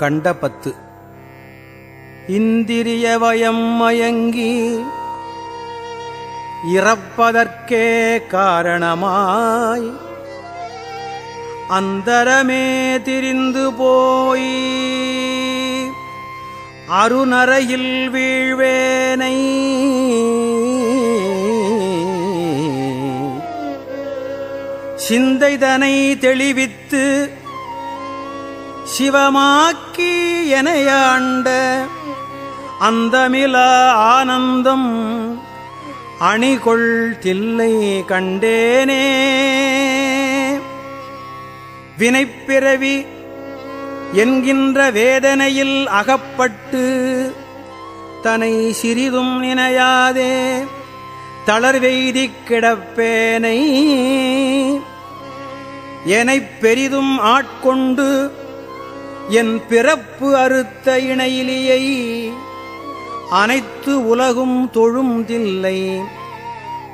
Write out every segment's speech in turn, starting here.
கண்டபத்து. இந்திரிய வயம் மயங்கி இறப்பதற்கே காரணமாய் அந்தரமே திரிந்து போய் அருநரையில் வீழ்வேனை சிந்தைதனை தெளிவித்து சிவமாக்கி எனையாண்ட அந்தமில ஆனந்தம் அணிகொள் தில்லை கண்டேனே. வினைப்பிறவி என்கின்ற வேதனையில் அகப்பட்டு தனை சிறிதும் நினையாதே தளர்வெய்திக் கிடப்பேனை எனைப் பெரிதும் ஆட்கொண்டு என் பிறப்பு அறுத்த இணையிலியை அனைத்து உலகும் தொழும் தில்லை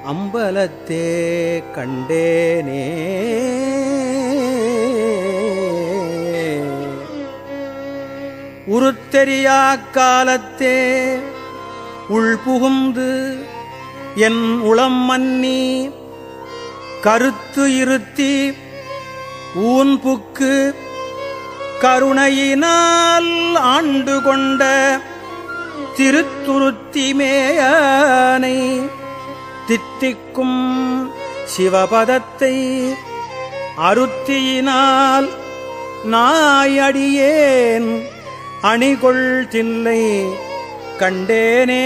அம்பலத்தே கண்டேனே. உருத்தெரியா காலத்தே உள்புகுந்து என் உளம் மன்னி கருத்து இருத்தி ஊன்புக்கு கருணையினால் ஆண்டு கொண்ட திருத்துருத்தி மேயானை தித்திக்கும் சிவபதத்தை அருத்தியினால் நாயடியேன் அணிகொள் தில்லை கண்டேனே.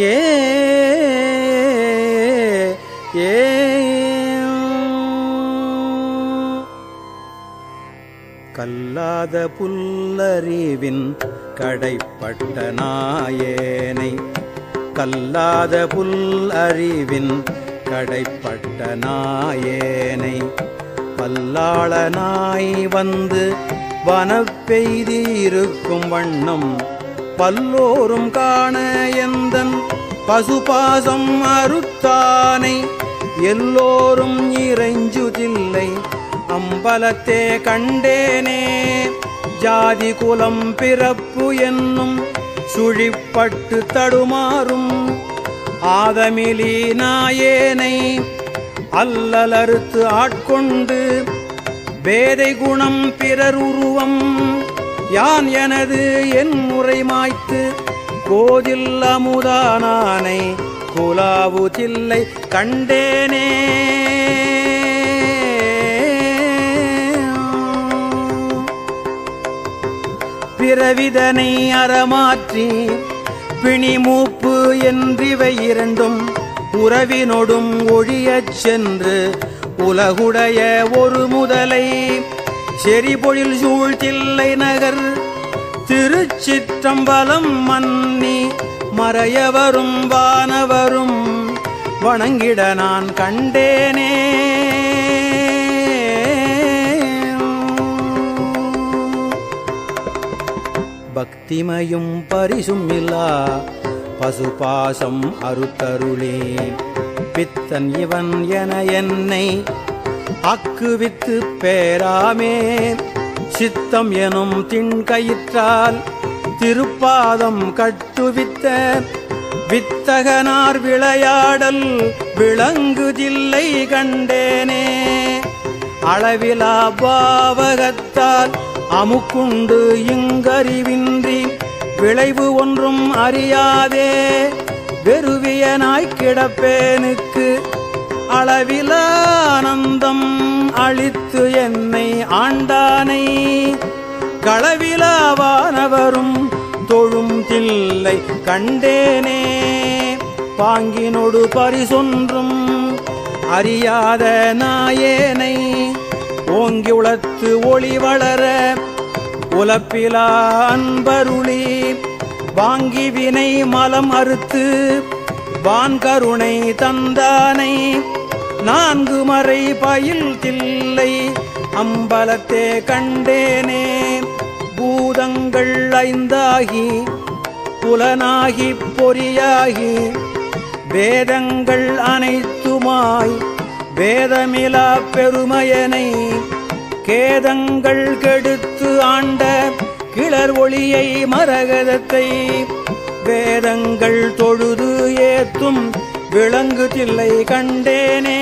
ஏ ஏ கல்லாத புல்லறிவின் கடைப்பட்ட நாயேனை கல்லாத புல்லறிவின் கடைப்பட்ட நாயேனை பல்லாளனாய் வந்து வனப்பெய்தி இருக்கும் வண்ணம் பல்லோரும் காண எந்தன் பசுபாசம் அறுத்தானை எல்லோரும் இறைஞ்சுதில்லை அம்பலத்தே கண்டேனே. ஜாதி குலம் பிறப்பு என்னும் சுழிப்பட்டு தடுமாறும் ஆதமிலி நாயேனை அல்லலறுத்து ஆட்கொண்டு பேதை குணம் பிறர் உருவம் யான் எனது என் முறை மாய்த்து கோதில் அமுதானானை குலாவு தில்லை கண்டேனே. பிறவிதனை அறமாற்றி பிணிமூப்பு என்றிவை இரண்டும் உறவினொடும் ஒழியச் சென்று உலகுடைய ஒரு முதலை செறிபொழில் சூழ்த்தில்லை நகர் திருச்சிற்றம்பலம் மன்னி மறையவரும் வானவரும் வணங்கிட நான் கண்டேனே. பக்திமையும் பரிசும் இல்லா பசுபாசம் அறுத்தருளே பித்தன் இவன் என என்னை அக்குவித்து பேராமே சித்தம் எனும் திண்கயிற்றால் திருப்பாதம் கட்டுவித்த வித்தகனார் விளையாடல் விளங்குதில்லை கண்டேனே. அளவிலா பாவகத்தால் அமுக்குண்டு இங்கறிவின்றி விளைவு ஒன்றும் அறியாதே வெறுவியனாய் கிடப்பேனுக்கு அளவில ஆனந்தம் அளித்து என்னை ஆண்டானை களவிலாவானவரும் தொழும் தில்லை கண்டேனே. பாங்கினொடு பரிசொன்றும் அறியாத நாயேனை ஓங்கி உளத்து ஒளி வளர உலப்பிலா அன்பருளி வாங்கி வினை மலம் அறுத்து வான்கருணை தந்தானை நான்கு மறை பயில் தில்லை அம்பலத்தே கண்டேனே. பூதங்கள் ஐந்தாகி புலனாகி பொறியாகி வேதங்கள் அனைத்துமாய் வேதமிலா பெருமையனை கேதங்கள் கெடுத்து ஆண்ட கிளர் ஒளியை மரகதத்தை வேதங்கள் தொழுது ஏத்தும் விளங்கு தில்லை கண்டேனே.